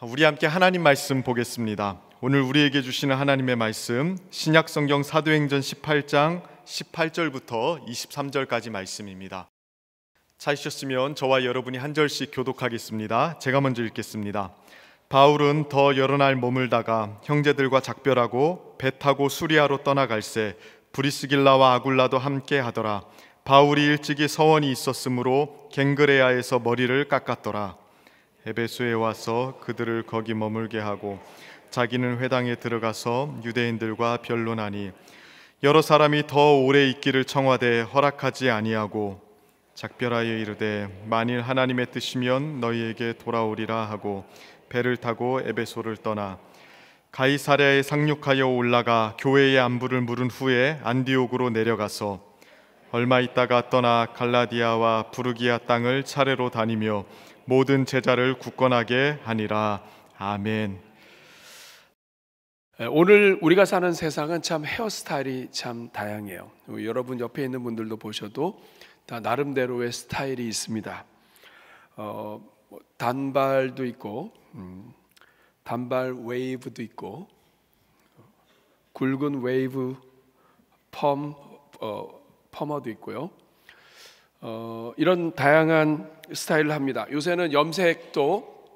우리 함께 하나님 말씀 보겠습니다. 오늘 우리에게 주시는 하나님의 말씀 신약성경 사도행전 18장 18절부터 23절까지 말씀입니다. 찾으셨으면 저와 여러분이 한 절씩 교독하겠습니다. 제가 먼저 읽겠습니다. 바울은 더 여러 날 머물다가 형제들과 작별하고 배 타고 수리아로 떠나갈새 브리스길라와 아굴라도 함께 하더라. 바울이 일찍이 서원이 있었으므로 갱그레아에서 머리를 깎았더라. 에베소에 와서 그들을 거기 머물게 하고 자기는 회당에 들어가서 유대인들과 변론하니 여러 사람이 더 오래 있기를 청하되 허락하지 아니하고 작별하여 이르되 만일 하나님의 뜻이면 너희에게 돌아오리라 하고 배를 타고 에베소를 떠나 가이사랴에 상륙하여 올라가 교회의 안부를 물은 후에 안디옥으로 내려가서 얼마 있다가 떠나 갈라디아와 부르기아 땅을 차례로 다니며 모든 제자를 굳건하게 하니라. 아멘. 오늘 우리가 사는 세상은 참 헤어스타일이 참 다양해요. 여러분 옆에 있는 분들도 보셔도 다 나름대로의 스타일이 있습니다. 단발도 있고 단발 웨이브도 있고 굵은 웨이브 펌어도 있고요. 이런 다양한 스타일을 합니다. 요새는 염색도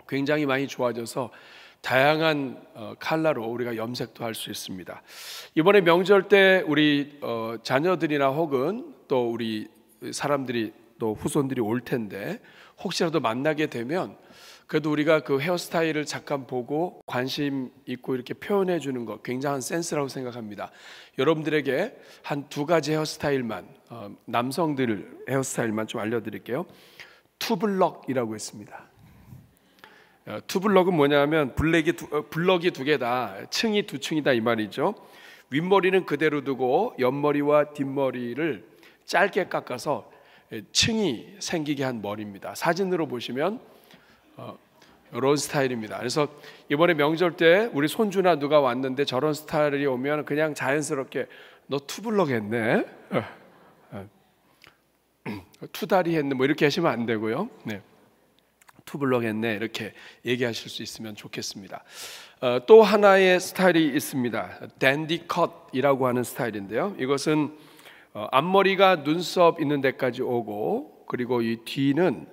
굉장히 많이 좋아져서 다양한 컬러로 우리가 염색도 할 수 있습니다. 이번에 명절 때 우리 자녀들이나 혹은 또 우리 사람들이 또 후손들이 올 텐데 혹시라도 만나게 되면 그래도 우리가 그 헤어스타일을 잠깐 보고 관심 있고 이렇게 표현해 주는 것 굉장한 센스라고 생각합니다. 여러분들에게 한 두 가지 헤어스타일만 남성들 헤어스타일만 좀 알려드릴게요. 투블럭이라고 했습니다. 투블럭은 뭐냐면 블럭이 두 개다, 층이 두 층이다 이 말이죠. 윗머리는 그대로 두고 옆머리와 뒷머리를 짧게 깎아서 층이 생기게 한 머리입니다. 사진으로 보시면 이런 스타일입니다. 그래서 이번에 명절 때 우리 손주나 누가 왔는데 저런 스타일이 오면 그냥 자연스럽게 너 투블럭 했네, 투다리 했네 뭐 이렇게 하시면 안 되고요. 네. 투블럭 했네 이렇게 얘기하실 수 있으면 좋겠습니다. 또 하나의 스타일이 있습니다. 댄디 컷이라고 하는 스타일인데요. 이것은 앞머리가 눈썹 있는 데까지 오고 그리고 이 뒤는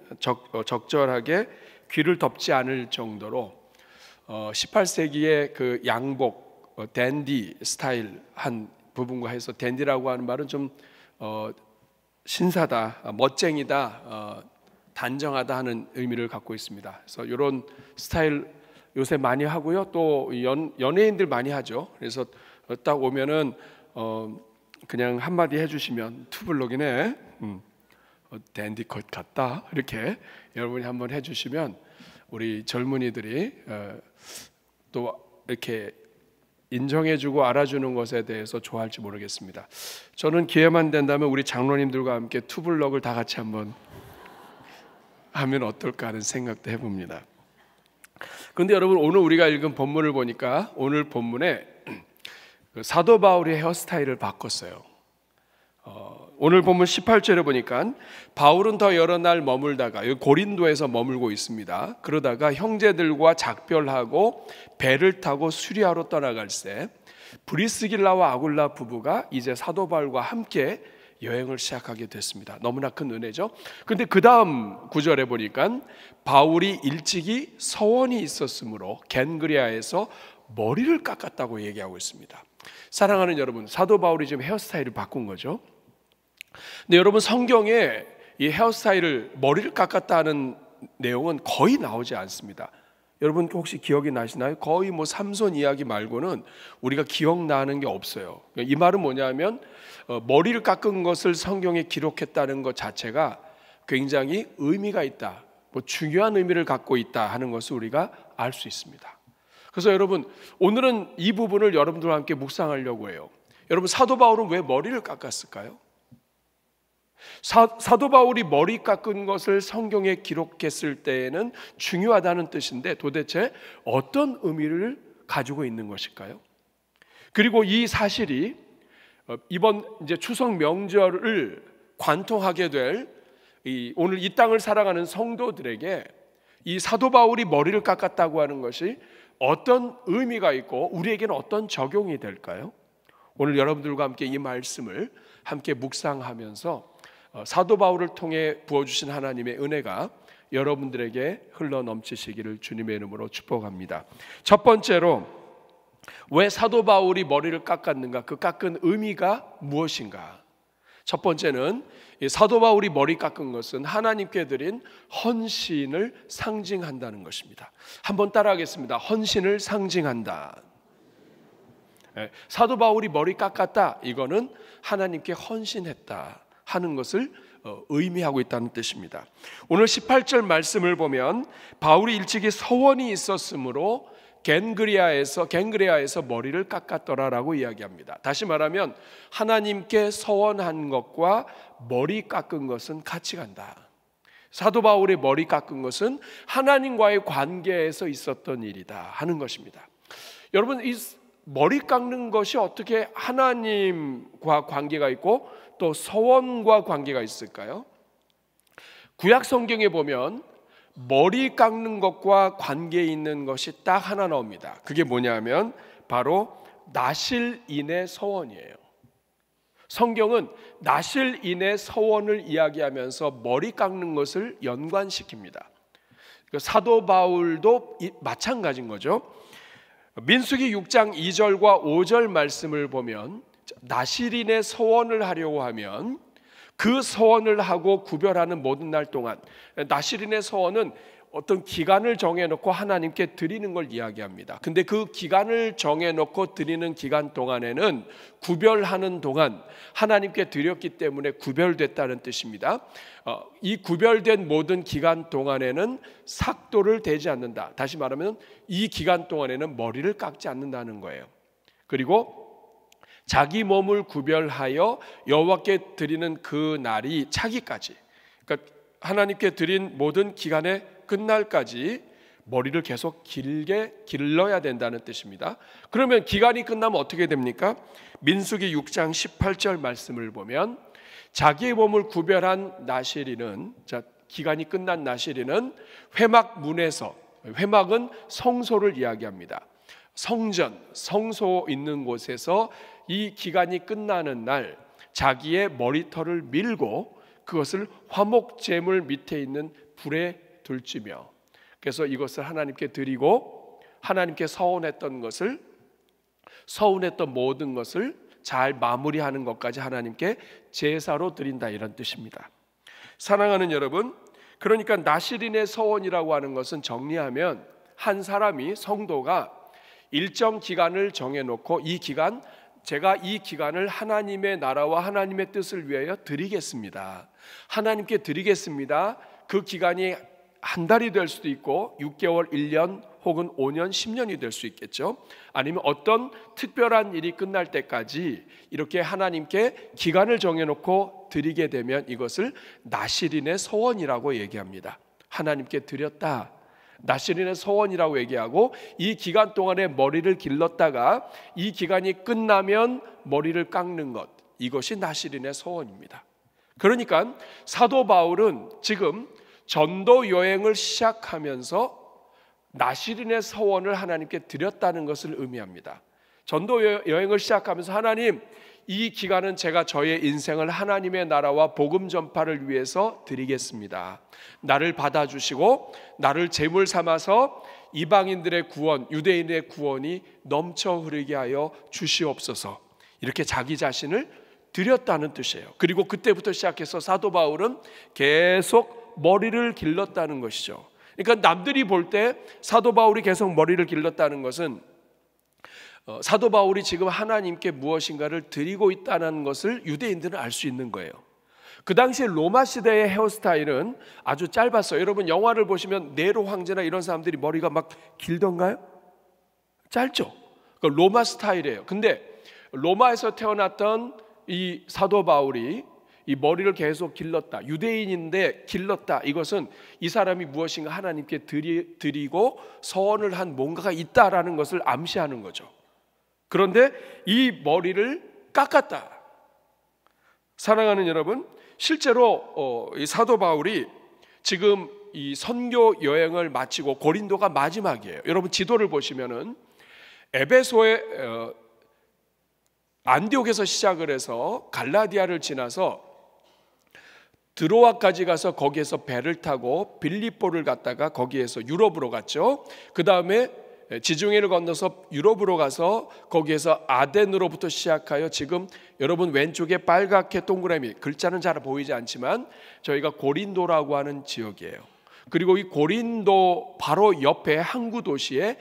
적절하게 귀를 덮지 않을 정도로 18세기의 그 양복 댄디 스타일 한 부분과 해서 댄디라고 하는 말은 좀 신사다, 멋쟁이다, 단정하다 하는 의미를 갖고 있습니다. 그래서 이런 스타일 요새 많이 하고요. 또 연예인들 많이 하죠. 그래서 딱 오면은 그냥 한마디 해주시면 투블럭이네, 댄디 컷 같다 이렇게 여러분이 한번 해주시면 우리 젊은이들이 또 이렇게 인정해주고 알아주는 것에 대해서 좋아할지 모르겠습니다. 저는 기회만 된다면 우리 장로님들과 함께 투블럭을 다 같이 한번 하면 어떨까 하는 생각도 해봅니다. 그런데 여러분 오늘 우리가 읽은 본문을 보니까 오늘 본문에 사도 바울의 헤어스타일을 바꿨어요. 오늘 본문 18절에 보니까 바울은 더 여러 날 머물다가 고린도에서 머물고 있습니다. 그러다가 형제들과 작별하고 배를 타고 수리아로 떠나갈새 브리스길라와 아굴라 부부가 이제 사도 바울과 함께 여행을 시작하게 됐습니다. 너무나 큰 은혜죠. 그런데 그 다음 구절에 보니까 바울이 일찍이 서원이 있었으므로 갱그레아에서 머리를 깎았다고 얘기하고 있습니다. 사랑하는 여러분, 사도 바울이 지금 헤어스타일을 바꾼 거죠. 근데 여러분 성경에 이 헤어스타일을 머리를 깎았다는 내용은 거의 나오지 않습니다. 여러분 혹시 기억이 나시나요? 거의 뭐 삼손 이야기 말고는 우리가 기억나는 게 없어요. 이 말은 뭐냐면 머리를 깎은 것을 성경에 기록했다는 것 자체가 굉장히 의미가 있다, 뭐 중요한 의미를 갖고 있다 하는 것을 우리가 알 수 있습니다. 그래서 여러분 오늘은 이 부분을 여러분들과 함께 묵상하려고 해요. 여러분 사도 바울은 왜 머리를 깎았을까요? 사도 바울이 머리 깎은 것을 성경에 기록했을 때에는 중요하다는 뜻인데 도대체 어떤 의미를 가지고 있는 것일까요? 그리고 이 사실이 이번 이제 추석 명절을 관통하게 될 오늘 이 땅을 살아가는 성도들에게 이 사도 바울이 머리를 깎았다고 하는 것이 어떤 의미가 있고 우리에게는 어떤 적용이 될까요? 오늘 여러분들과 함께 이 말씀을 함께 묵상하면서 사도 바울을 통해 부어주신 하나님의 은혜가 여러분들에게 흘러 넘치시기를 주님의 이름으로 축복합니다. 첫 번째로, 왜 사도 바울이 머리를 깎았는가? 그 깎은 의미가 무엇인가? 첫 번째는 사도 바울이 머리 깎은 것은 하나님께 드린 헌신을 상징한다는 것입니다. 한번 따라하겠습니다. 헌신을 상징한다. 사도 바울이 머리 깎았다, 이거는 하나님께 헌신했다 하는 것을 의미하고 있다는 뜻입니다. 오늘 18절 말씀을 보면 바울이 일찍이 서원이 있었으므로 갱그레아에서 머리를 깎았더라라고 이야기합니다. 다시 말하면 하나님께 서원한 것과 머리 깎은 것은 같이 간다. 사도 바울의 머리 깎은 것은 하나님과의 관계에서 있었던 일이다 하는 것입니다. 여러분, 이 머리 깎는 것이 어떻게 하나님과 관계가 있고 또 서원과 관계가 있을까요? 구약 성경에 보면 머리 깎는 것과 관계 있는 것이 딱 하나 나옵니다. 그게 뭐냐면 바로 나실인의 서원이에요. 성경은 나실인의 서원을 이야기하면서 머리 깎는 것을 연관시킵니다. 사도 바울도 마찬가지인 거죠. 민수기 6장 2절과 5절 말씀을 보면 나실인의 서원을 하려고 하면 그 서원을 하고 구별하는 모든 날 동안, 나실인의 서원은 어떤 기간을 정해놓고 하나님께 드리는 걸 이야기합니다. 근데 그 기간을 정해놓고 드리는 기간 동안에는 구별하는 동안 하나님께 드렸기 때문에 구별됐다는 뜻입니다. 이 구별된 모든 기간 동안에는 삭도를 대지 않는다. 다시 말하면 이 기간 동안에는 머리를 깎지 않는다는 거예요. 그리고 자기 몸을 구별하여 여호와께 드리는 그 날이 차기까지, 그러니까 하나님께 드린 모든 기간의 끝날까지 머리를 계속 길게 길러야 된다는 뜻입니다. 그러면 기간이 끝나면 어떻게 됩니까? 민수기 6장 18절 말씀을 보면 자기의 몸을 구별한 나실인은, 기간이 끝난 나실인은 회막 문에서, 회막은 성소를 이야기합니다. 성전, 성소 있는 곳에서 이 기간이 끝나는 날 자기의 머리털을 밀고 그것을 화목제물 밑에 있는 불에 둘지며, 그래서 이것을 하나님께 드리고 하나님께 서운했던 모든 것을 잘 마무리하는 것까지 하나님께 제사로 드린다, 이런 뜻입니다. 사랑하는 여러분, 그러니까 나실인의 서원이라고 하는 것은 정리하면 한 사람이, 성도가 일정 기간을 정해놓고 제가 이 기간을 하나님의 나라와 하나님의 뜻을 위하여 드리겠습니다. 하나님께 드리겠습니다. 그 기간이 한 달이 될 수도 있고 6개월, 1년 혹은 5년, 10년이 될 수 있겠죠. 아니면 어떤 특별한 일이 끝날 때까지 이렇게 하나님께 기간을 정해놓고 드리게 되면 이것을 나실인의 서원이라고 얘기합니다. 하나님께 드렸다, 나실인의 서원이라고 얘기하고, 이 기간 동안에 머리를 길렀다가 이 기간이 끝나면 머리를 깎는 것, 이것이 나실인의 서원입니다. 그러니까 사도 바울은 지금 전도 여행을 시작하면서 나실인의 서원을 하나님께 드렸다는 것을 의미합니다. 전도 여행을 시작하면서 하나님, 이 기간은 제가 저의 인생을 하나님의 나라와 복음 전파를 위해서 드리겠습니다. 나를 받아주시고 나를 제물 삼아서 이방인들의 구원, 유대인의 구원이 넘쳐 흐르게 하여 주시옵소서, 이렇게 자기 자신을 드렸다는 뜻이에요. 그리고 그때부터 시작해서 사도 바울은 계속 머리를 길렀다는 것이죠. 그러니까 남들이 볼 때 사도 바울이 계속 머리를 길렀다는 것은 사도 바울이 지금 하나님께 무엇인가를 드리고 있다는 것을 유대인들은 알 수 있는 거예요. 그 당시 로마 시대의 헤어스타일은 아주 짧았어요. 여러분 영화를 보시면 네로 황제나 이런 사람들이 머리가 막 길던가요? 짧죠. 그러니까 로마 스타일이에요. 근데 로마에서 태어났던 이 사도 바울이 이 머리를 계속 길렀다, 유대인인데 길렀다, 이것은 이 사람이 무엇인가 하나님께 드리고 서원을 한 뭔가가 있다라는 것을 암시하는 거죠. 그런데 이 머리를 깎았다. 사랑하는 여러분, 실제로 이 사도 바울이 지금 이 선교 여행을 마치고 고린도가 마지막이에요. 여러분 지도를 보시면은 에베소의 안디옥에서 시작을 해서 갈라디아를 지나서 드로아까지 가서 거기에서 배를 타고 빌립보를 갔다가 거기에서 유럽으로 갔죠. 그 다음에 지중해를 건너서 유럽으로 가서 거기에서 아덴으로부터 시작하여 지금 여러분 왼쪽에 빨갛게 동그라미, 글자는 잘 보이지 않지만 저희가 고린도라고 하는 지역이에요. 그리고 이 고린도 바로 옆에 항구 도시에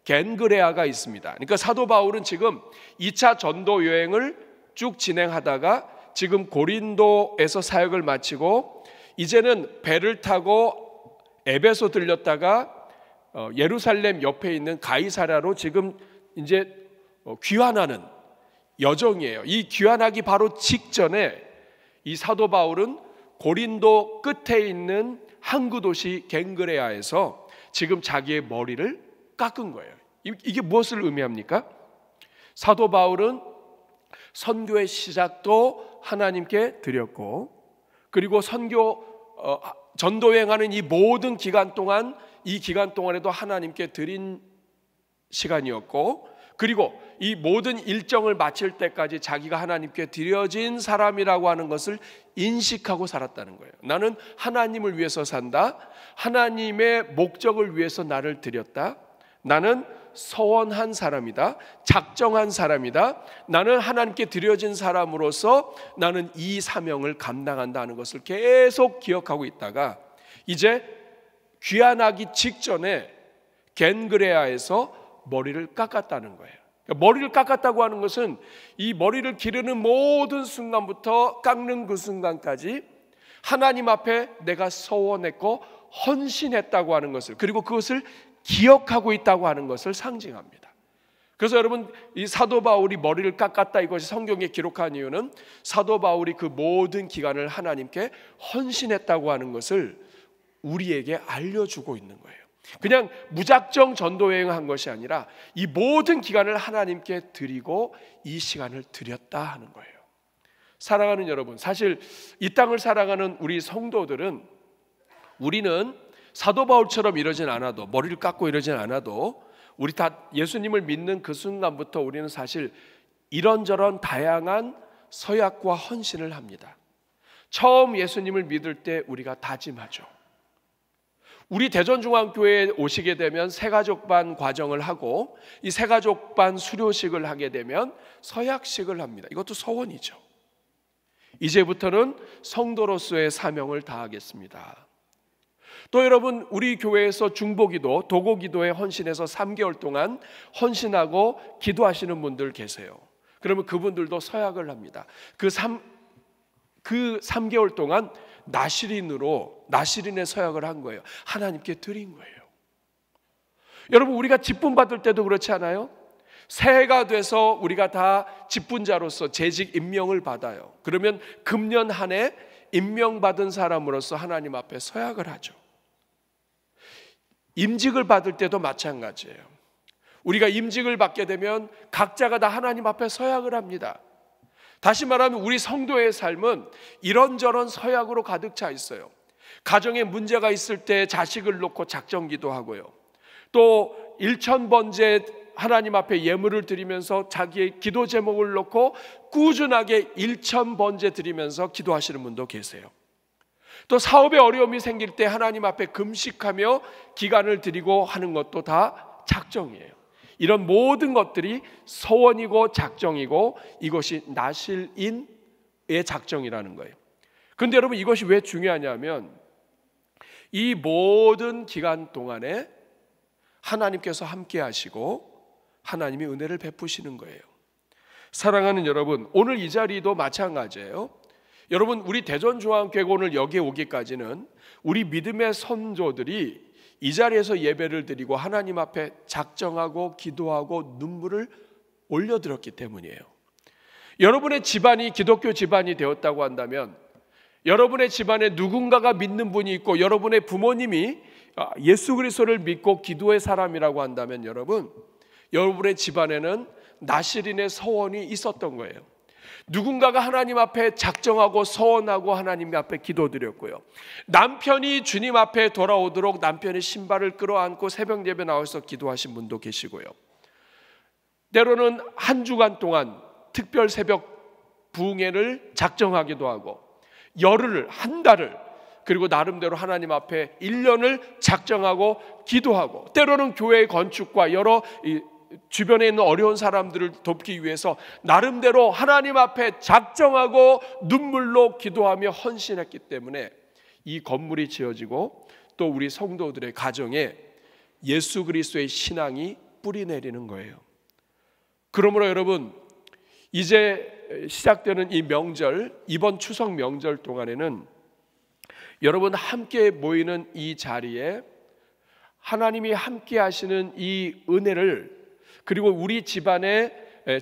겐그레아가 있습니다. 그러니까 사도 바울은 지금 2차 전도 여행을 쭉 진행하다가 지금 고린도에서 사역을 마치고 이제는 배를 타고 에베소 들렸다가 예루살렘 옆에 있는 가이사랴로 지금 이제 귀환하는 여정이에요. 이 귀환하기 바로 직전에 이 사도 바울은 고린도 끝에 있는 항구 도시 겐그레아에서 지금 자기의 머리를 깎은 거예요. 이게 무엇을 의미합니까? 사도 바울은 선교의 시작도 하나님께 드렸고, 그리고 선교 전도여행하는 이 모든 기간 동안, 이 기간 동안에도 하나님께 드린 시간이었고, 그리고 이 모든 일정을 마칠 때까지 자기가 하나님께 드려진 사람이라고 하는 것을 인식하고 살았다는 거예요. 나는 하나님을 위해서 산다. 하나님의 목적을 위해서 나를 드렸다. 나는 서원한 사람이다. 작정한 사람이다. 나는 하나님께 드려진 사람으로서 나는 이 사명을 감당한다 하는 것을 계속 기억하고 있다가 이제 귀환하기 직전에 겐그레아에서 머리를 깎았다는 거예요. 머리를 깎았다고 하는 것은 이 머리를 기르는 모든 순간부터 깎는 그 순간까지 하나님 앞에 내가 서원했고 헌신했다고 하는 것을, 그리고 그것을 기억하고 있다고 하는 것을 상징합니다. 그래서 여러분, 이 사도 바울이 머리를 깎았다, 이것이 성경에 기록한 이유는 사도 바울이 그 모든 기간을 하나님께 헌신했다고 하는 것을 우리에게 알려주고 있는 거예요. 그냥 무작정 전도여행한 것이 아니라 이 모든 기간을 하나님께 드리고 이 시간을 드렸다 하는 거예요. 사랑하는 여러분, 사실 이 땅을 살아가는 우리 성도들은, 우리는 사도 바울처럼 이러진 않아도, 머리를 깎고 이러진 않아도, 우리 다 예수님을 믿는 그 순간부터 우리는 사실 이런저런 다양한 서약과 헌신을 합니다. 처음 예수님을 믿을 때 우리가 다짐하죠. 우리 대전중앙교회에 오시게 되면 새가족반 과정을 하고, 이 새가족반 수료식을 하게 되면 서약식을 합니다. 이것도 서원이죠. 이제부터는 성도로서의 사명을 다하겠습니다. 또 여러분, 우리 교회에서 중보기도, 도고기도에 헌신해서 3개월 동안 헌신하고 기도하시는 분들 계세요. 그러면 그분들도 서약을 합니다. 그 3개월 동안 나시린의 서약을 한 거예요. 하나님께 드린 거예요. 여러분, 우리가 직분 받을 때도 그렇지 않아요? 새해가 돼서 우리가 다 직분자로서 재직 임명을 받아요. 그러면 금년 한 해 임명받은 사람으로서 하나님 앞에 서약을 하죠. 임직을 받을 때도 마찬가지예요. 우리가 임직을 받게 되면 각자가 다 하나님 앞에 서약을 합니다. 다시 말하면 우리 성도의 삶은 이런저런 서약으로 가득 차 있어요. 가정에 문제가 있을 때 자식을 놓고 작정기도 하고요. 또 일천번제 하나님 앞에 예물을 드리면서 자기의 기도 제목을 놓고 꾸준하게 일천번제 드리면서 기도하시는 분도 계세요. 또 사업에 어려움이 생길 때 하나님 앞에 금식하며 기간을 드리고 하는 것도 다 작정이에요. 이런 모든 것들이 서원이고 작정이고 이것이 나실인의 작정이라는 거예요. 그런데 여러분, 이것이 왜 중요하냐면 이 모든 기간 동안에 하나님께서 함께 하시고 하나님이 은혜를 베푸시는 거예요. 사랑하는 여러분, 오늘 이 자리도 마찬가지예요. 여러분, 우리 대전중앙교회 오늘 여기에 오기까지는 우리 믿음의 선조들이 이 자리에서 예배를 드리고 하나님 앞에 작정하고 기도하고 눈물을 올려드렸기 때문이에요. 여러분의 집안이 기독교 집안이 되었다고 한다면, 여러분의 집안에 누군가가 믿는 분이 있고 여러분의 부모님이 예수 그리스도를 믿고 기도의 사람이라고 한다면 여러분의 집안에는 나시린의 서원이 있었던 거예요. 누군가가 하나님 앞에 작정하고 서원하고 하나님 앞에 기도드렸고요. 남편이 주님 앞에 돌아오도록 남편의 신발을 끌어안고 새벽 예배 나와서 기도하신 분도 계시고요. 때로는 한 주간 동안 특별 새벽 부흥회를 작정하기도 하고 열흘, 한 달을, 그리고 나름대로 하나님 앞에 1년을 작정하고 기도하고, 때로는 교회의 건축과 여러 주변에 있는 어려운 사람들을 돕기 위해서 나름대로 하나님 앞에 작정하고 눈물로 기도하며 헌신했기 때문에 이 건물이 지어지고 또 우리 성도들의 가정에 예수 그리스도의 신앙이 뿌리 내리는 거예요. 그러므로 여러분, 이제 시작되는 이 명절, 이번 추석 명절 동안에는 여러분 함께 모이는 이 자리에 하나님이 함께 하시는 이 은혜를, 그리고 우리 집안에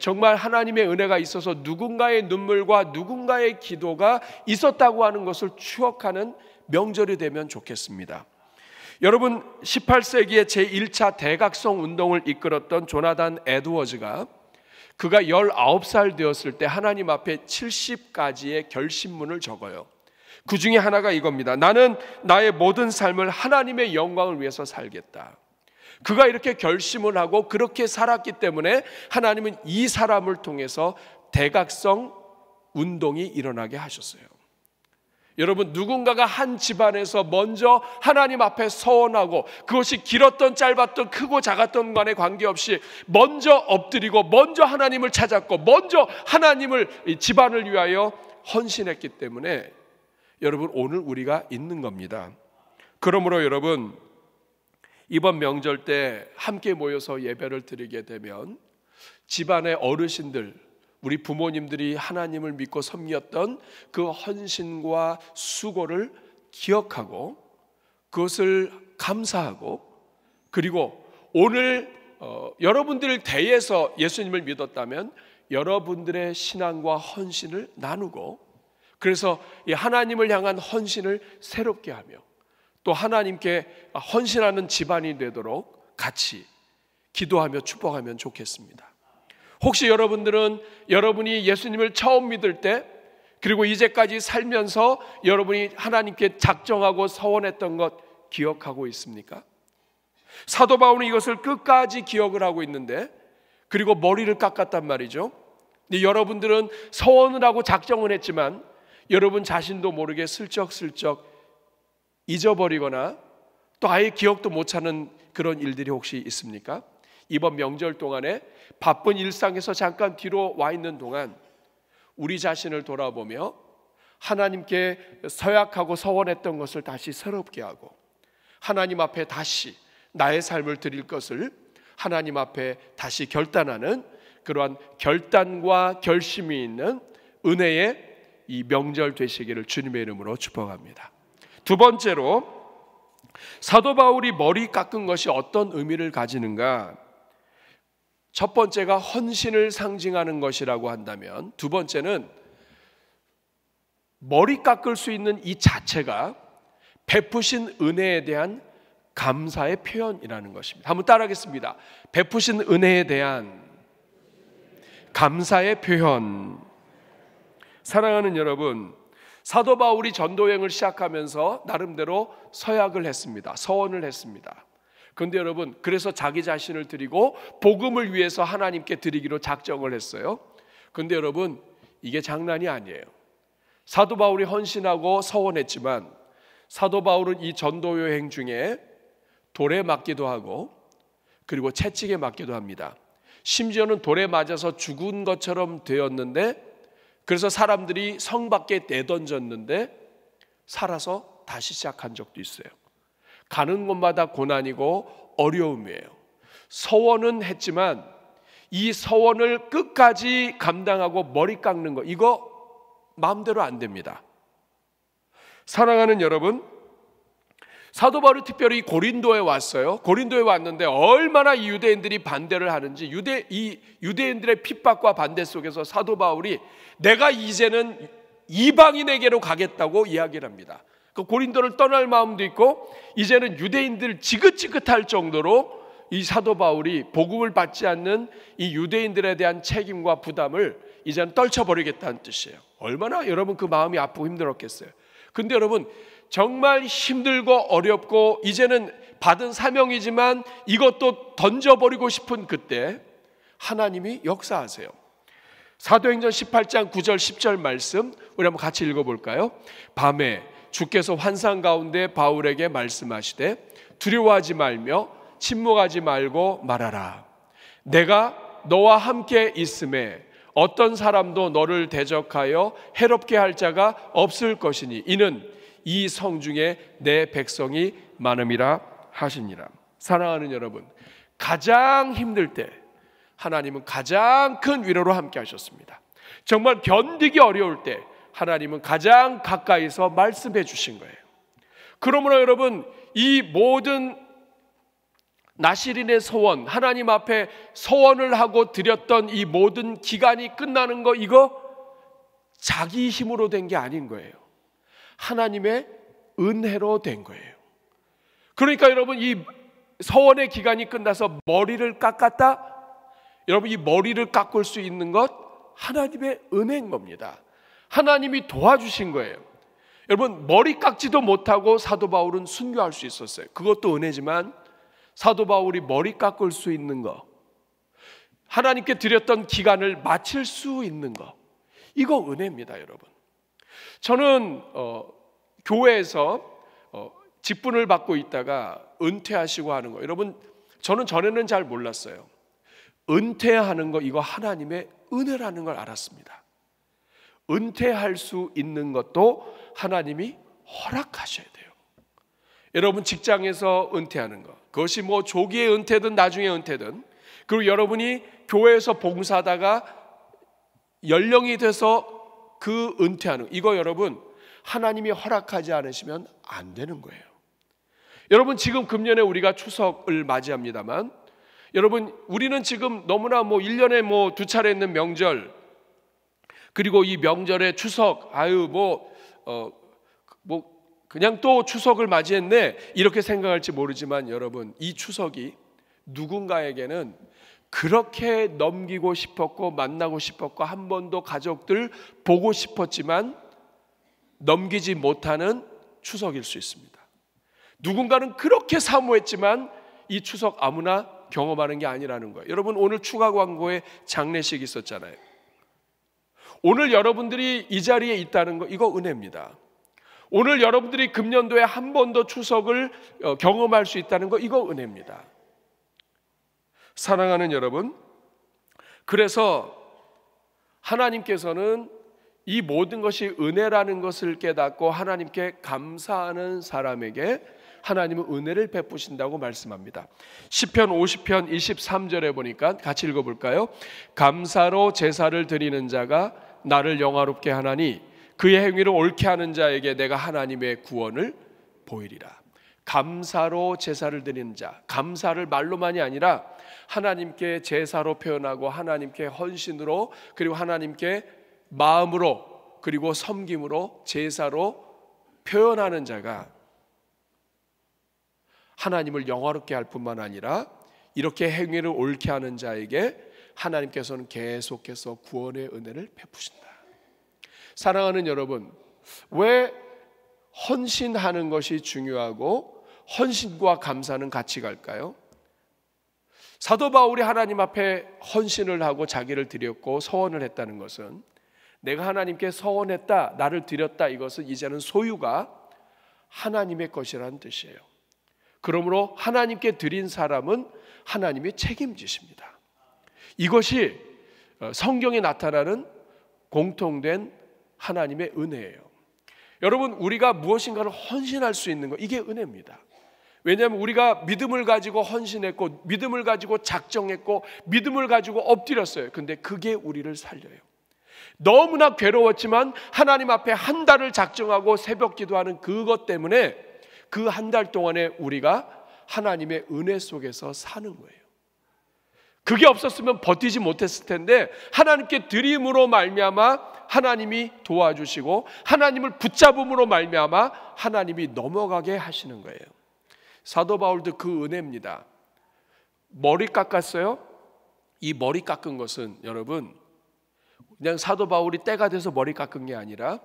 정말 하나님의 은혜가 있어서 누군가의 눈물과 누군가의 기도가 있었다고 하는 것을 추억하는 명절이 되면 좋겠습니다. 여러분, 18세기에 제1차 대각성 운동을 이끌었던 조나단 에드워즈가 그가 19살 되었을 때 하나님 앞에 70가지의 결심문을 적어요. 그 중에 하나가 이겁니다. 나는 나의 모든 삶을 하나님의 영광을 위해서 살겠다. 그가 이렇게 결심을 하고 그렇게 살았기 때문에 하나님은 이 사람을 통해서 대각성 운동이 일어나게 하셨어요. 여러분, 누군가가 한 집안에서 먼저 하나님 앞에 서원하고, 그것이 길었던 짧았던 크고 작았던 간에 관계없이 먼저 엎드리고 먼저 하나님을 찾았고 먼저 하나님을 집안을 위하여 헌신했기 때문에 여러분, 오늘 우리가 있는 겁니다. 그러므로 여러분, 이번 명절 때 함께 모여서 예배를 드리게 되면 집안의 어르신들, 우리 부모님들이 하나님을 믿고 섬겼던 그 헌신과 수고를 기억하고 그것을 감사하고, 그리고 오늘 여러분들 대에서 예수님을 믿었다면 여러분들의 신앙과 헌신을 나누고, 그래서 이 하나님을 향한 헌신을 새롭게 하며 또 하나님께 헌신하는 집안이 되도록 같이 기도하며 축복하면 좋겠습니다. 혹시 여러분들은 여러분이 예수님을 처음 믿을 때, 그리고 이제까지 살면서 여러분이 하나님께 작정하고 서원했던 것 기억하고 있습니까? 사도 바울은 이것을 끝까지 기억을 하고 있는데, 그리고 머리를 깎았단 말이죠. 근데 여러분들은 서원을 하고 작정을 했지만 여러분 자신도 모르게 슬쩍슬쩍 잊어버리거나 또 아예 기억도 못 하는 그런 일들이 혹시 있습니까? 이번 명절 동안에 바쁜 일상에서 잠깐 뒤로 와 있는 동안 우리 자신을 돌아보며 하나님께 서약하고 서원했던 것을 다시 새롭게 하고, 하나님 앞에 다시 나의 삶을 드릴 것을 하나님 앞에 다시 결단하는 그러한 결단과 결심이 있는 은혜의 이 명절 되시기를 주님의 이름으로 축복합니다. 두 번째로, 사도 바울이 머리 깎은 것이 어떤 의미를 가지는가? 첫 번째가 헌신을 상징하는 것이라고 한다면, 두 번째는 머리 깎을 수 있는 이 자체가 베푸신 은혜에 대한 감사의 표현이라는 것입니다. 한번 따라하겠습니다. 베푸신 은혜에 대한 감사의 표현. 사랑하는 여러분, 사도 바울이 전도여행을 시작하면서 나름대로 서약을 했습니다. 서원을 했습니다. 그런데 여러분, 그래서 자기 자신을 드리고 복음을 위해서 하나님께 드리기로 작정을 했어요. 그런데 여러분, 이게 장난이 아니에요. 사도 바울이 헌신하고 서원했지만 사도 바울은 이 전도여행 중에 돌에 맞기도 하고 그리고 채찍에 맞기도 합니다. 심지어는 돌에 맞아서 죽은 것처럼 되었는데, 그래서 사람들이 성 밖에 내던졌는데 살아서 다시 시작한 적도 있어요. 가는 곳마다 고난이고 어려움이에요. 서원은 했지만 이 서원을 끝까지 감당하고 머리 깎는 거, 이거 마음대로 안 됩니다. 사랑하는 여러분, 사도 바울이 특별히 고린도에 왔어요. 고린도에 왔는데 얼마나 이 유대인들이 반대를 하는지, 이 유대인들의 핍박과 반대 속에서 사도 바울이 내가 이제는 이방인에게로 가겠다고 이야기를 합니다. 그 고린도를 떠날 마음도 있고 이제는 유대인들 지긋지긋할 정도로 이 사도 바울이 복음을 받지 않는 이 유대인들에 대한 책임과 부담을 이제는 떨쳐버리겠다는 뜻이에요. 얼마나 여러분 그 마음이 아프고 힘들었겠어요. 근데 여러분 정말 힘들고 어렵고 이제는 받은 사명이지만 이것도 던져버리고 싶은 그때 하나님이 역사하세요. 사도행전 18장 9절 10절 말씀 우리 한번 같이 읽어볼까요? 밤에 주께서 환상 가운데 바울에게 말씀하시되 두려워하지 말며 침묵하지 말고 말하라. 내가 너와 함께 있음에 어떤 사람도 너를 대적하여 해롭게 할 자가 없을 것이니 이는 이 성 중에 내 백성이 많음이라 하시니라. 사랑하는 여러분, 가장 힘들 때 하나님은 가장 큰 위로로 함께 하셨습니다. 정말 견디기 어려울 때 하나님은 가장 가까이서 말씀해 주신 거예요. 그러므로 여러분 이 모든 나시린의 소원, 하나님 앞에 소원을 하고 드렸던 이 모든 기간이 끝나는 거 이거 자기 힘으로 된 게 아닌 거예요. 하나님의 은혜로 된 거예요. 그러니까 여러분 이 소원의 기간이 끝나서 머리를 깎았다? 여러분 이 머리를 깎을 수 있는 것 하나님의 은혜인 겁니다. 하나님이 도와주신 거예요. 여러분 머리 깎지도 못하고 사도 바울은 순교할 수 있었어요. 그것도 은혜지만 사도 바울이 머리 깎을 수 있는 거, 하나님께 드렸던 기간을 마칠 수 있는 거, 이거 은혜입니다. 여러분 저는 교회에서 직분을 받고 있다가 은퇴하시고 하는 거, 여러분 저는 전에는 잘 몰랐어요. 은퇴하는 거 이거 하나님의 은혜라는 걸 알았습니다. 은퇴할 수 있는 것도 하나님이 허락하셔야 돼요. 여러분 직장에서 은퇴하는 거, 그것이 뭐 조기에 은퇴든 나중에 은퇴든, 그리고 여러분이 교회에서 봉사하다가 연령이 돼서 그 은퇴하는 거, 이거 여러분 하나님이 허락하지 않으시면 안 되는 거예요. 여러분 지금 금년에 우리가 추석을 맞이합니다만 여러분 우리는 지금 너무나 뭐 1년에 뭐 2차례 있는 명절, 그리고 이 명절에 추석, 그냥 또 추석을 맞이했네 이렇게 생각할지 모르지만 여러분 이 추석이 누군가에게는 그렇게 넘기고 싶었고 만나고 싶었고 한 번도 가족들 보고 싶었지만 넘기지 못하는 추석일 수 있습니다. 누군가는 그렇게 사모했지만 이 추석 아무나 경험하는 게 아니라는 거예요. 여러분 오늘 추가 광고에 장례식 있었잖아요. 오늘 여러분들이 이 자리에 있다는 거 이거 은혜입니다. 오늘 여러분들이 금년도에 한 번 더 추석을 경험할 수 있다는 거 이거 은혜입니다. 사랑하는 여러분, 그래서 하나님께서는 이 모든 것이 은혜라는 것을 깨닫고 하나님께 감사하는 사람에게 하나님은 은혜를 베푸신다고 말씀합니다. 시편 50편 23절에 보니까 같이 읽어볼까요? 감사로 제사를 드리는 자가 나를 영화롭게 하나니 그의 행위를 옳게 하는 자에게 내가 하나님의 구원을 보이리라. 감사로 제사를 드리는 자, 감사를 말로만이 아니라 하나님께 제사로 표현하고 하나님께 헌신으로, 그리고 하나님께 마음으로, 그리고 섬김으로 제사로 표현하는 자가 하나님을 영화롭게 할 뿐만 아니라 이렇게 행위를 옳게 하는 자에게 하나님께서는 계속해서 구원의 은혜를 베푸신다. 사랑하는 여러분, 왜 헌신하는 것이 중요하고 헌신과 감사는 같이 갈까요? 사도 바울이 하나님 앞에 헌신을 하고 자기를 드렸고 서원을 했다는 것은 내가 하나님께 서원했다, 나를 드렸다, 이것은 이제는 소유가 하나님의 것이라는 뜻이에요. 그러므로 하나님께 드린 사람은 하나님이 책임지십니다. 이것이 성경에 나타나는 공통된 하나님의 은혜예요. 여러분 우리가 무엇인가를 헌신할 수 있는 것, 이게 은혜입니다. 왜냐하면 우리가 믿음을 가지고 헌신했고 믿음을 가지고 작정했고 믿음을 가지고 엎드렸어요. 근데 그게 우리를 살려요. 너무나 괴로웠지만 하나님 앞에 한 달을 작정하고 새벽 기도하는 그것 때문에 그 한 달 동안에 우리가 하나님의 은혜 속에서 사는 거예요. 그게 없었으면 버티지 못했을 텐데 하나님께 드림으로 말미암아 하나님이 도와주시고 하나님을 붙잡음으로 말미암아 하나님이 넘어가게 하시는 거예요. 사도 바울도 그 은혜입니다. 머리 깎았어요. 이 머리 깎은 것은 여러분 그냥 사도 바울이 때가 돼서 머리 깎은 게 아니라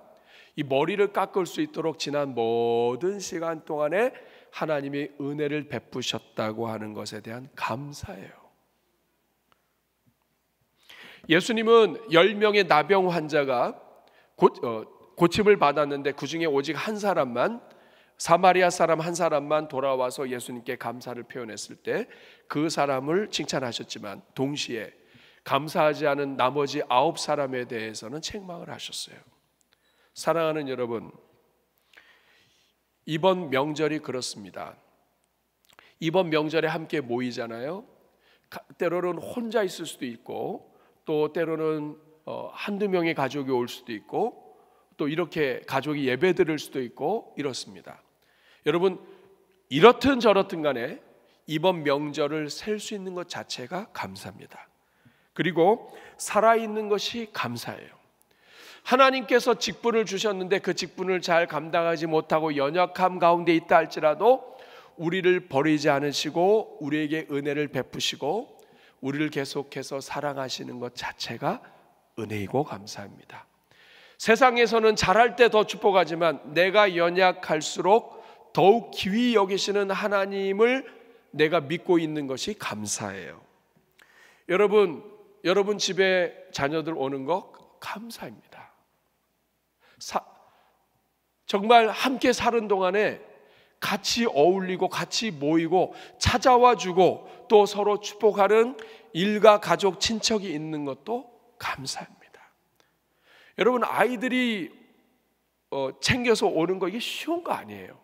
이 머리를 깎을 수 있도록 지난 모든 시간 동안에 하나님이 은혜를 베푸셨다고 하는 것에 대한 감사예요. 예수님은 10명의 나병 환자가 고침을 받았는데 그 중에 오직 한 사람만, 사마리아 사람 한 사람만 돌아와서 예수님께 감사를 표현했을 때 그 사람을 칭찬하셨지만 동시에 감사하지 않은 나머지 9사람에 대해서는 책망을 하셨어요. 사랑하는 여러분, 이번 명절이 그렇습니다. 이번 명절에 함께 모이잖아요. 때로는 혼자 있을 수도 있고 또 때로는 한두 명의 가족이 올 수도 있고 또 이렇게 가족이 예배 드릴 수도 있고 이렇습니다. 여러분, 이렇든 저렇든 간에 이번 명절을 셀 수 있는 것 자체가 감사입니다. 그리고 살아있는 것이 감사해요. 하나님께서 직분을 주셨는데 그 직분을 잘 감당하지 못하고 연약함 가운데 있다 할지라도 우리를 버리지 않으시고 우리에게 은혜를 베푸시고 우리를 계속해서 사랑하시는 것 자체가 은혜이고 감사합니다. 세상에서는 잘할 때 더 축복하지만 내가 연약할수록 더욱 귀히 여기시는 하나님을 내가 믿고 있는 것이 감사해요. 여러분 집에 자녀들 오는 거 감사입니다. 정말 함께 사는 동안에 같이 어울리고 같이 모이고 찾아와 주고 또 서로 축복하는 일가 가족 친척이 있는 것도 감사합니다. 여러분, 아이들이 챙겨서 오는 거 이게 쉬운 거 아니에요.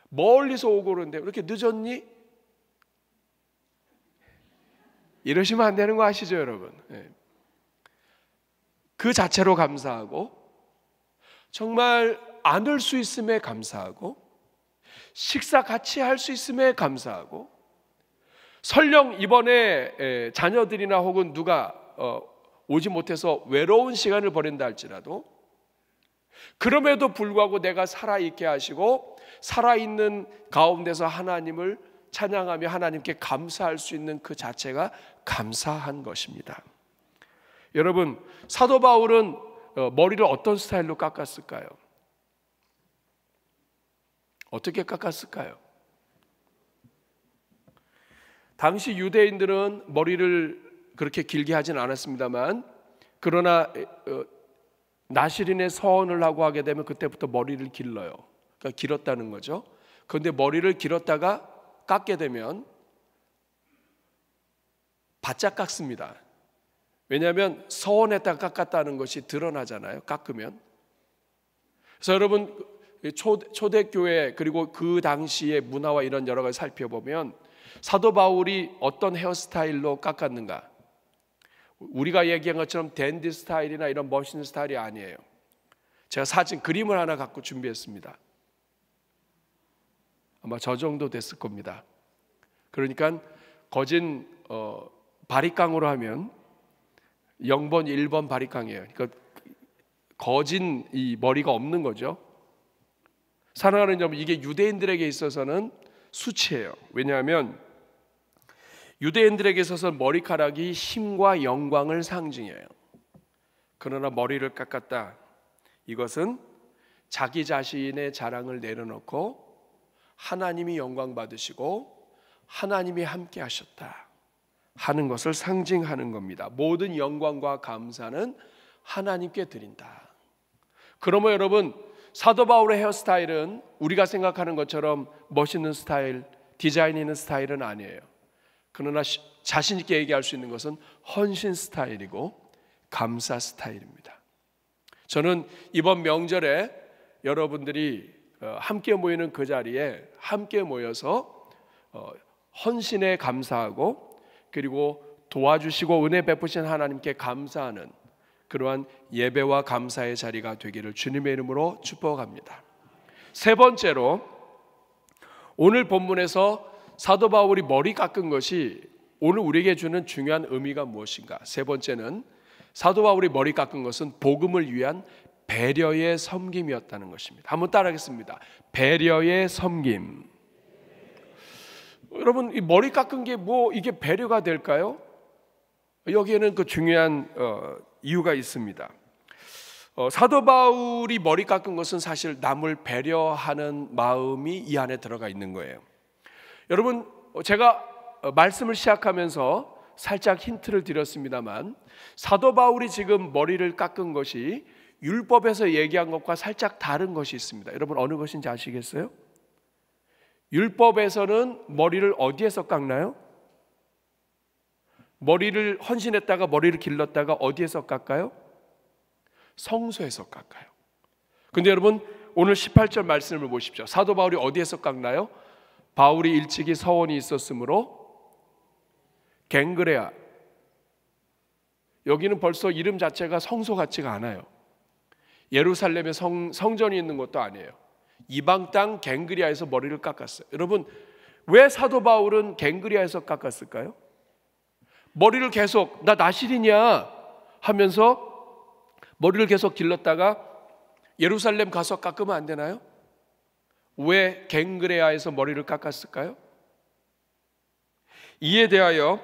멀리서 오고 그러는데 왜 이렇게 늦었니? 이러시면 안 되는 거 아시죠, 여러분? 그 자체로 감사하고 정말 안을 수 있음에 감사하고 식사 같이 할 수 있음에 감사하고 설령 이번에 자녀들이나 혹은 누가 오지 못해서 외로운 시간을 보낸다 할지라도 그럼에도 불구하고 내가 살아있게 하시고 살아있는 가운데서 하나님을 찬양하며 하나님께 감사할 수 있는 그 자체가 감사한 것입니다. 여러분, 사도 바울은 머리를 어떤 스타일로 깎았을까요? 어떻게 깎았을까요? 당시 유대인들은 머리를 그렇게 길게 하진 않았습니다만 그러나 나시린의 서원을 하고 하게 되면 그때부터 머리를 길러요. 그러니까 길었다는 거죠. 그런데 머리를 길었다가 깎게 되면 바짝 깎습니다. 왜냐하면 서원했다가 깎았다는 것이 드러나잖아요. 깎으면. 그래서 여러분 초대교회 그리고 그 당시의 문화와 이런 여러 가지 살펴보면 사도 바울이 어떤 헤어스타일로 깎았는가? 우리가 얘기한 것처럼 댄디 스타일이나 이런 멋있는 스타일이 아니에요. 제가 사진 그림을 하나 갖고 준비했습니다. 아마 저 정도 됐을 겁니다. 그러니까 거진 바리깡으로 하면 0번 1번 바리깡이에요. 그러니까 거진 이 머리가 없는 거죠. 사랑하는 여러분, 이게 유대인들에게 있어서는 수치예요. 왜냐하면 유대인들에게 있어서 머리카락이 힘과 영광을 상징해요. 그러나 머리를 깎았다. 이것은 자기 자신의 자랑을 내려놓고 하나님이 영광 받으시고 하나님이 함께 하셨다 하는 것을 상징하는 겁니다. 모든 영광과 감사는 하나님께 드린다. 그러면 여러분, 사도 바울의 헤어스타일은 우리가 생각하는 것처럼 멋있는 스타일, 디자인 있는 스타일은 아니에요. 그러나 자신 있게 얘기할 수 있는 것은 헌신 스타일이고 감사 스타일입니다. 저는 이번 명절에 여러분들이 함께 모이는 그 자리에 함께 모여서 헌신에 감사하고 그리고 도와주시고 은혜 베푸신 하나님께 감사하는 그러한 예배와 감사의 자리가 되기를 주님의 이름으로 축복합니다. 세 번째로, 오늘 본문에서 사도 바울이 머리 깎은 것이 오늘 우리에게 주는 중요한 의미가 무엇인가? 세 번째는 사도 바울이 머리 깎은 것은 복음을 위한 배려의 섬김이었다는 것입니다. 한번 따라하겠습니다. 배려의 섬김. 여러분, 이 머리 깎은 게 이게 배려가 될까요? 여기에는 그 중요한 이유가 있습니다. 사도 바울이 머리 깎은 것은 사실 남을 배려하는 마음이 이 안에 들어가 있는 거예요. 여러분, 제가 말씀을 시작하면서 살짝 힌트를 드렸습니다만 사도 바울이 지금 머리를 깎은 것이 율법에서 얘기한 것과 살짝 다른 것이 있습니다. 여러분, 어느 것인지 아시겠어요? 율법에서는 머리를 어디에서 깎나요? 머리를 헌신했다가 머리를 길렀다가 어디에서 깎아요? 성소에서 깎아요. 근데 여러분, 오늘 18절 말씀을 보십시오. 사도 바울이 어디에서 깎나요? 바울이 일찍이 서원이 있었으므로 갱그레아, 여기는 벌써 이름 자체가 성소 같지가 않아요. 예루살렘에 성전이 있는 것도 아니에요. 이방 땅 갱그리아에서 머리를 깎았어요. 여러분, 왜 사도 바울은 갱그리아에서 깎았을까요? 머리를 계속 나 나실이냐 하면서 머리를 계속 길렀다가 예루살렘 가서 깎으면 안 되나요? 왜 갱그레아에서 머리를 깎았을까요? 이에 대하여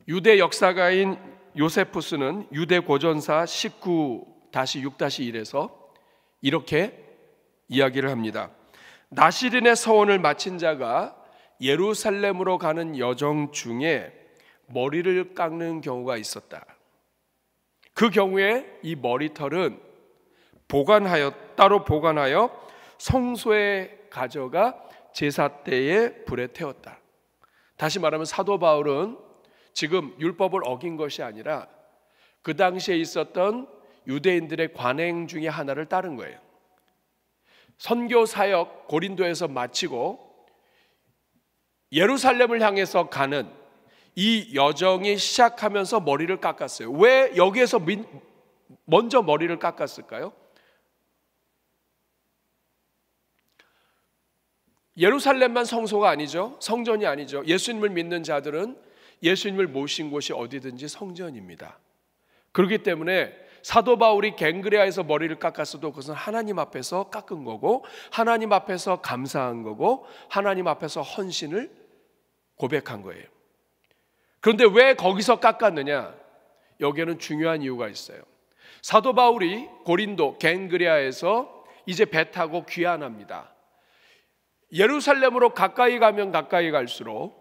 유대 역사가인 요세푸스는 유대 고전사 19-6-1에서 이렇게 이야기를 합니다. 나시린의 서원을 마친 자가 예루살렘으로 가는 여정 중에 머리를 깎는 경우가 있었다. 그 경우에 이 머리털은 따로 보관하여 성소에 가져가 제사 때에 불에 태웠다. 다시 말하면 사도 바울은 지금 율법을 어긴 것이 아니라 그 당시에 있었던 유대인들의 관행 중에 하나를 따른 거예요. 선교 사역 고린도에서 마치고 예루살렘을 향해서 가는 이 여정이 시작하면서 머리를 깎았어요. 왜 여기에서 먼저 머리를 깎았을까요? 예루살렘만 성소가 아니죠. 성전이 아니죠. 예수님을 믿는 자들은 예수님을 모신 곳이 어디든지 성전입니다. 그렇기 때문에 사도 바울이 갱그레아에서 머리를 깎았어도 그것은 하나님 앞에서 깎은 거고, 하나님 앞에서 감사한 거고, 하나님 앞에서 헌신을 고백한 거예요. 그런데 왜 거기서 깎았느냐? 여기에는 중요한 이유가 있어요. 사도 바울이 고린도 갱그레아에서 이제 배 타고 귀환합니다. 예루살렘으로 가까이 가면 가까이 갈수록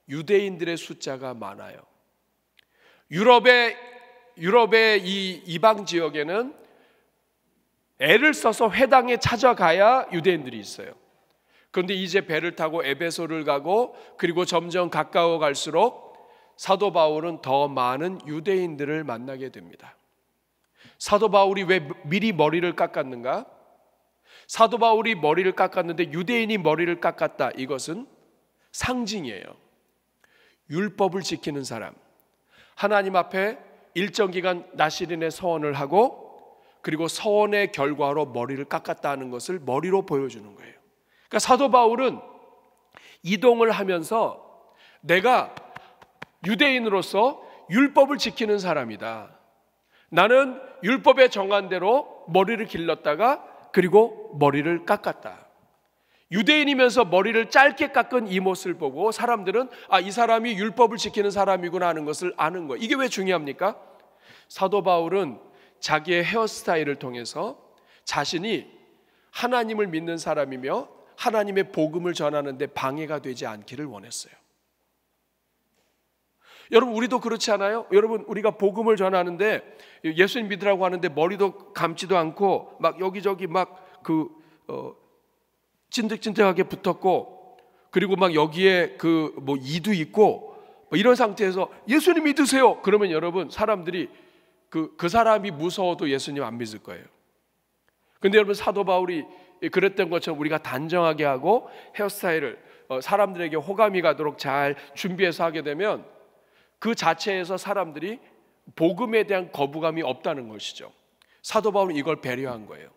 유대인들의 숫자가 많아요. 유럽의 이 이방 지역에는 애를 써서 회당에 찾아가야 유대인들이 있어요. 그런데 이제 배를 타고 에베소를 가고 그리고 점점 가까워 갈수록 사도 바울은 더 많은 유대인들을 만나게 됩니다. 사도 바울이 왜 미리 머리를 깎았는가? 사도 바울이 머리를 깎았는데 유대인이 머리를 깎았다. 이것은 상징이에요. 율법을 지키는 사람, 하나님 앞에 일정 기간 나시린의 서원을 하고 그리고 서원의 결과로 머리를 깎았다는 것을 머리로 보여주는 거예요. 그러니까 사도 바울은 이동을 하면서 내가 유대인으로서 율법을 지키는 사람이다. 나는 율법에 정한 대로 머리를 길렀다가 그리고 머리를 깎았다. 유대인이면서 머리를 짧게 깎은 이 모습을 보고 사람들은 이 사람이 율법을 지키는 사람이구나 하는 것을 아는 거예요. 이게 왜 중요합니까? 사도 바울은 자기의 헤어스타일을 통해서 자신이 하나님을 믿는 사람이며 하나님의 복음을 전하는 데 방해가 되지 않기를 원했어요. 여러분, 우리도 그렇지 않아요? 여러분, 우리가 복음을 전하는데 예수님 믿으라고 하는데 머리도 감지도 않고 막 여기저기 막 찐득찐득하게 붙었고 그리고 막 여기에 이도 있고 이런 상태에서 예수님 믿으세요. 그러면 여러분, 사람들이 그 사람이 무서워도 예수님 안 믿을 거예요. 근데 여러분, 사도 바울이 그랬던 것처럼 우리가 단정하게 하고 헤어스타일을 사람들에게 호감이 가도록 잘 준비해서 하게 되면 그 자체에서 사람들이 복음에 대한 거부감이 없다는 것이죠. 사도 바울은 이걸 배려한 거예요.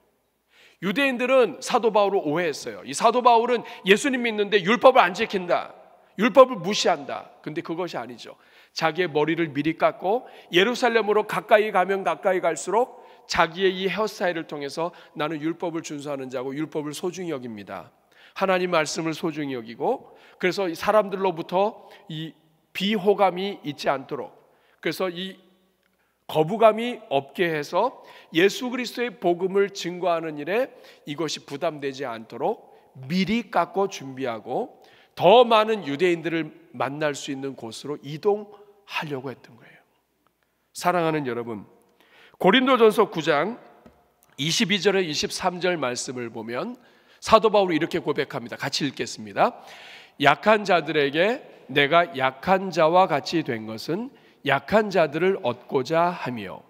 유대인들은 사도 바울을 오해했어요. 이 사도 바울은 예수님 믿는데 율법을 안 지킨다, 율법을 무시한다. 근데 그것이 아니죠. 자기의 머리를 미리 깎고 예루살렘으로 가까이 가면 가까이 갈수록 자기의 이 헤어스타일을 통해서 나는 율법을 준수하는 자고 율법을 소중히 여깁니다. 하나님 말씀을 소중히 여기고, 그래서 사람들로부터 이 비호감이 있지 않도록, 그래서 이 거부감이 없게 해서 예수 그리스도의 복음을 증거하는 일에 이것이 부담되지 않도록 미리 깎고 준비하고 더 많은 유대인들을 만날 수 있는 곳으로 이동하려고 했던 거예요. 사랑하는 여러분, 고린도전서 9장 22절에 23절 말씀을 보면 사도 바울이 이렇게 고백합니다. 같이 읽겠습니다. 약한 자들에게 내가 약한 자와 같이 된 것은 약한 자들을 얻고자 하며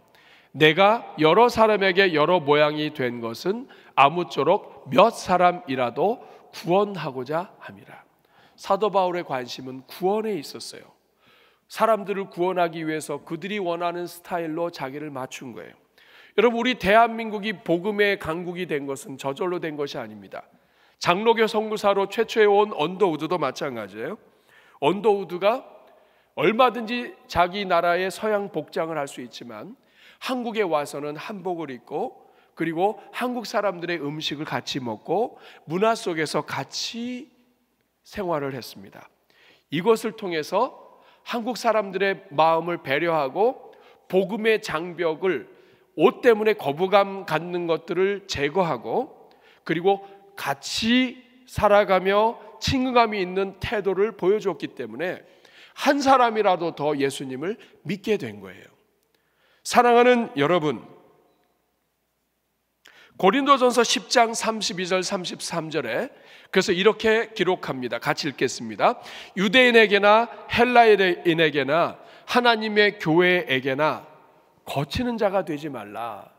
내가 여러 사람에게 여러 모양이 된 것은 아무쪼록 몇 사람이라도 구원하고자 함이라. 사도 바울의 관심은 구원에 있었어요. 사람들을 구원하기 위해서 그들이 원하는 스타일로 자기를 맞춘 거예요. 여러분, 우리 대한민국이 복음의 강국이 된 것은 저절로 된 것이 아닙니다. 장로교 선교사로 최초에 온 언더우드도 마찬가지예요. 언더우드가 얼마든지 자기 나라의 서양 복장을 할 수 있지만 한국에 와서는 한복을 입고 그리고 한국 사람들의 음식을 같이 먹고 문화 속에서 같이 생활을 했습니다. 이것을 통해서 한국 사람들의 마음을 배려하고 복음의 장벽을, 옷 때문에 거부감 갖는 것들을 제거하고 그리고 같이 살아가며 친근감이 있는 태도를 보여줬기 때문에 한 사람이라도 더 예수님을 믿게 된 거예요. 사랑하는 여러분, 고린도전서 10장 32절 33절에 그래서 이렇게 기록합니다. 같이 읽겠습니다. 유대인에게나 헬라인에게나 하나님의 교회에게나 거치는 자가 되지 말라.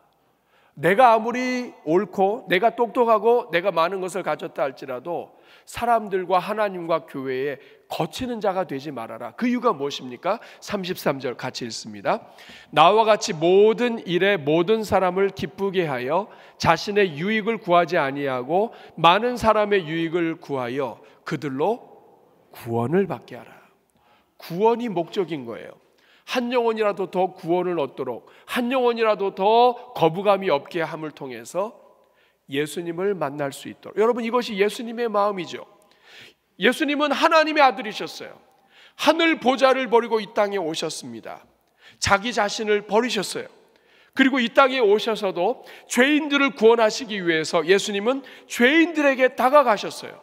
내가 아무리 옳고 내가 똑똑하고 내가 많은 것을 가졌다 할지라도 사람들과 하나님과 교회에 거치는 자가 되지 말아라. 그 이유가 무엇입니까? 33절 같이 읽습니다. 나와 같이 모든 일에 모든 사람을 기쁘게 하여 자신의 유익을 구하지 아니하고 많은 사람의 유익을 구하여 그들로 구원을 받게 하라. 구원이 목적인 거예요. 한 영혼이라도 더 구원을 얻도록, 한 영혼이라도 더 거부감이 없게 함을 통해서 예수님을 만날 수 있도록. 여러분, 이것이 예수님의 마음이죠. 예수님은 하나님의 아들이셨어요. 하늘 보좌를 버리고 이 땅에 오셨습니다. 자기 자신을 버리셨어요. 그리고 이 땅에 오셔서도 죄인들을 구원하시기 위해서 예수님은 죄인들에게 다가가셨어요.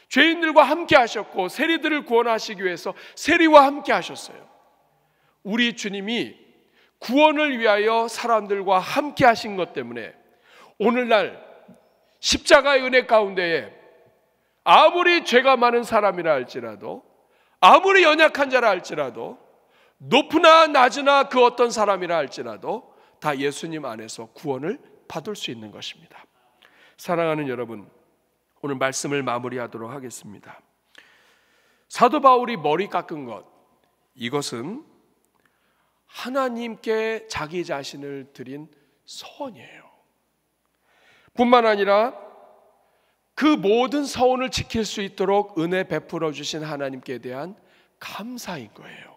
죄인들과 함께 하셨고 세리들을 구원하시기 위해서 세리와 함께 하셨어요. 우리 주님이 구원을 위하여 사람들과 함께 하신 것 때문에 오늘날 십자가의 은혜 가운데에 아무리 죄가 많은 사람이라 할지라도, 아무리 연약한 자라 할지라도, 높으나 낮으나 그 어떤 사람이라 할지라도 다 예수님 안에서 구원을 받을 수 있는 것입니다. 사랑하는 여러분, 오늘 말씀을 마무리하도록 하겠습니다. 사도 바울이 머리 깎은 것, 이것은 하나님께 자기 자신을 드린 서원이에요. 뿐만 아니라 그 모든 서원을 지킬 수 있도록 은혜 베풀어 주신 하나님께 대한 감사인 거예요.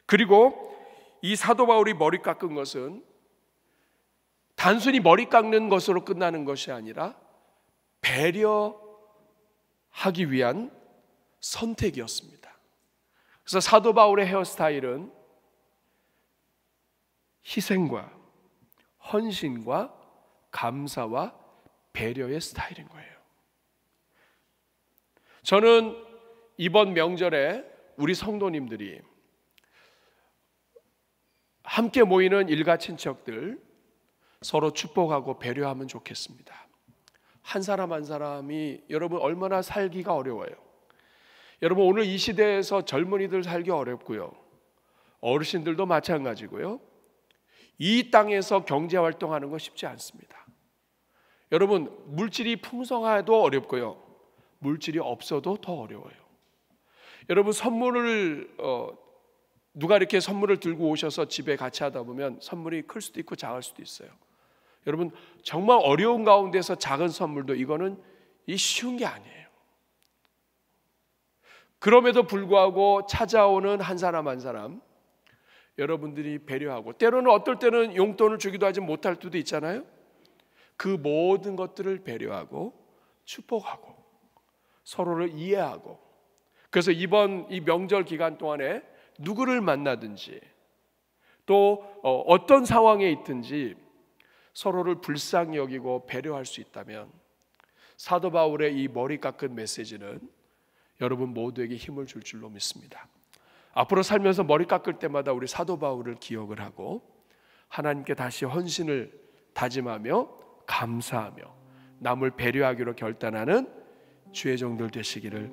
그리고 이 사도 바울이 머리 깎은 것은 단순히 머리 깎는 것으로 끝나는 것이 아니라 배려하기 위한 선택이었습니다. 그래서 사도 바울의 헤어스타일은 희생과 헌신과 감사와 배려의 스타일인 거예요. 저는 이번 명절에 우리 성도님들이 함께 모이는 일가 친척들 서로 축복하고 배려하면 좋겠습니다. 한 사람 한 사람이 여러분 얼마나 살기가 어려워요. 여러분 오늘 이 시대에서 젊은이들 살기 어렵고요. 어르신들도 마찬가지고요. 이 땅에서 경제활동하는 거 쉽지 않습니다. 여러분 물질이 풍성해도 어렵고요. 물질이 없어도 더 어려워요. 여러분 선물을 누가 이렇게 선물을 들고 오셔서 집에 같이 하다 보면 선물이 클 수도 있고 작을 수도 있어요. 여러분 정말 어려운 가운데서 작은 선물도 이거는 쉬운 게 아니에요. 그럼에도 불구하고 찾아오는 한 사람 한 사람 여러분들이 배려하고 때로는 어떨 때는 용돈을 주기도 하지 못할 때도 있잖아요. 그 모든 것들을 배려하고 축복하고 서로를 이해하고 그래서 이번 이 명절 기간 동안에 누구를 만나든지 또 어떤 상황에 있든지 서로를 불쌍히 여기고 배려할 수 있다면 사도 바울의 이 머리 깎은 메시지는 여러분 모두에게 힘을 줄 줄로 믿습니다. 앞으로 살면서 머리 깎을 때마다 우리 사도 바울을 기억을 하고 하나님께 다시 헌신을 다짐하며 감사하며 남을 배려하기로 결단하는 주의 종들 되시기를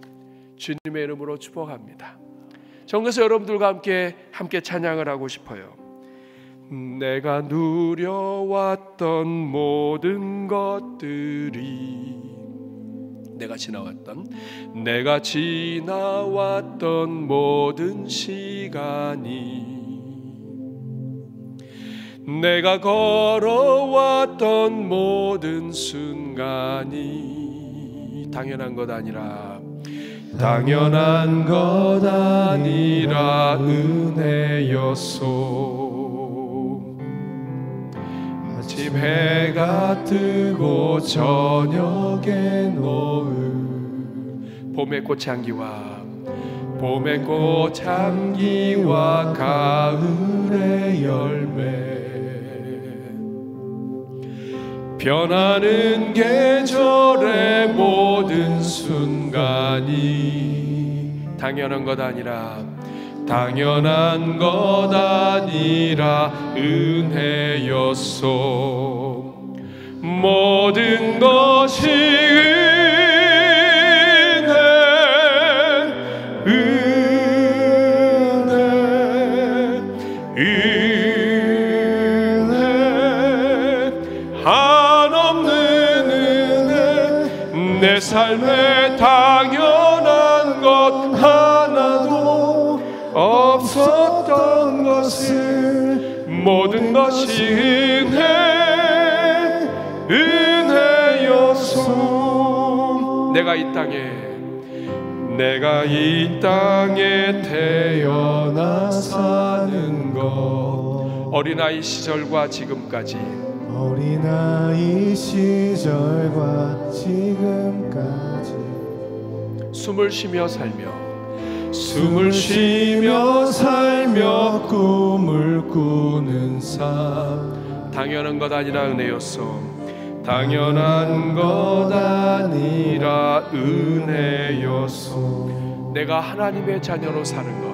주님의 이름으로 축복합니다. 정그래서 여러분들과 함께 찬양을 하고 싶어요. 내가 누려왔던 모든 것들이 내가 지나왔던 모든 시간이 내가 걸어왔던 모든 순간이 당연한 것 아니라 은혜였소. 아침 해가 뜨고 저녁에 노을 봄의 꽃향기와 가을의 열매 변하는 계절의 모든 순간이 당연한 것 아니라 은혜였소. 모든 것이 내 삶에 당연한 것 하나도 없었던 것을 모든 것이 은혜였소. 내가 이 땅에 태어나 사는 것 어린아이 시절과 지금까지 숨을 쉬며 살며 꿈을 꾸는 삶 당연한 것 아니라 은혜였소. 내가 하나님의 자녀로 사는 것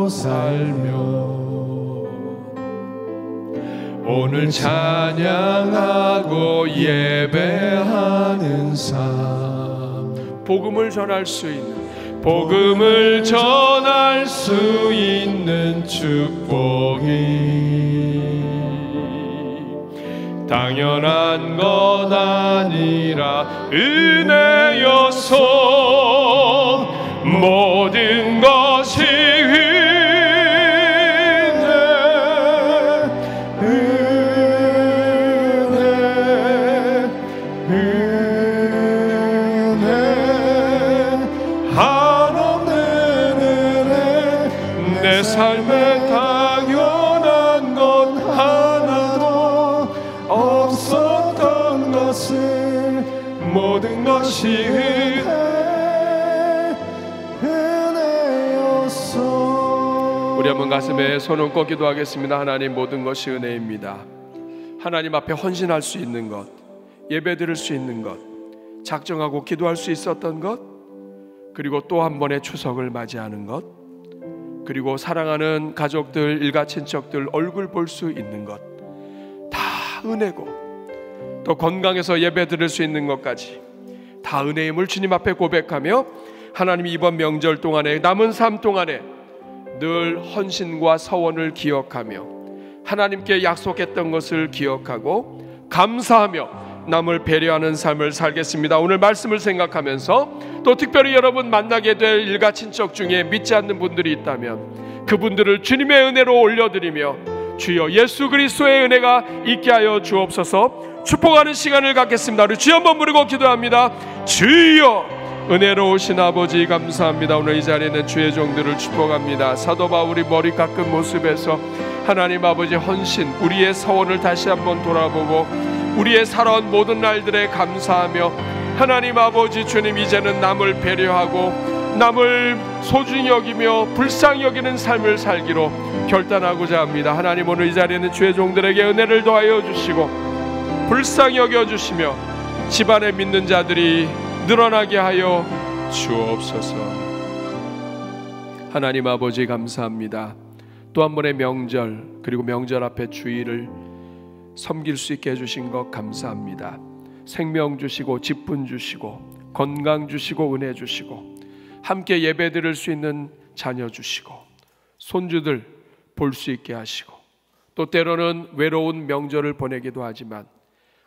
살며 오늘 찬양하고 예배하는 삶 복음을 전할 수 있는 축복이 당연한 것 아니라 은혜였소. 모든 것이 내 삶에 당연한 것 하나도 없었던 것을 모든 것이 은혜였소. 우리 한번 가슴에 손 얹고 기도하겠습니다. 하나님, 모든 것이 은혜입니다. 하나님 앞에 헌신할 수 있는 것, 예배 드릴 수 있는 것, 작정하고 기도할 수 있었던 것, 그리고 또 한 번의 추석을 맞이하는 것, 그리고 사랑하는 가족들, 일가 친척들 얼굴 볼 수 있는 것 다 은혜고, 또 건강해서 예배 드릴 수 있는 것까지 다 은혜임을 주님 앞에 고백하며 하나님이 이번 명절 동안에 남은 삶 동안에 늘 헌신과 서원을 기억하며 하나님께 약속했던 것을 기억하고 감사하며 남을 배려하는 삶을 살겠습니다. 오늘 말씀을 생각하면서 또 특별히 여러분 만나게 될 일가 친척 중에 믿지 않는 분들이 있다면 그분들을 주님의 은혜로 올려드리며 주여 예수 그리스도의 은혜가 있게 하여 주옵소서. 축복하는 시간을 갖겠습니다. 우리 주여 한번 부르고 기도합니다. 주여, 은혜로우신 아버지 감사합니다. 오늘 이 자리에 있는 주의 종들을 축복합니다. 사도 바울이 머리 깎은 모습에서 하나님 아버지 헌신, 우리의 서원을 다시 한번 돌아보고 우리의 살아온 모든 날들에 감사하며 하나님 아버지 주님, 이제는 남을 배려하고 남을 소중히 여기며 불쌍히 여기는 삶을 살기로 결단하고자 합니다. 하나님, 오늘 이 자리에 있는 주의 종들에게 은혜를 더하여 주시고 불쌍히 여겨주시며 집안에 믿는 자들이 늘어나게 하여 주옵소서. 하나님 아버지, 감사합니다. 또 한 번의 명절, 그리고 명절 앞에 주일을 섬길 수 있게 해주신 것 감사합니다. 생명 주시고 직분 주시고 건강 주시고 은혜 주시고 함께 예배 드릴 수 있는 자녀 주시고 손주들 볼 수 있게 하시고, 또 때로는 외로운 명절을 보내기도 하지만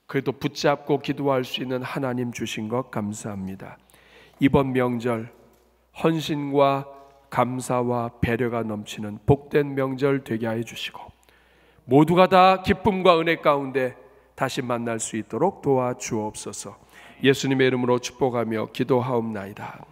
그래도 붙잡고 기도할 수 있는 하나님 주신 것 감사합니다. 이번 명절 헌신과 감사와 배려가 넘치는 복된 명절 되게 하여 주시고 모두가 다 기쁨과 은혜 가운데 다시 만날 수 있도록 도와주옵소서. 예수님의 이름으로 축복하며 기도하옵나이다.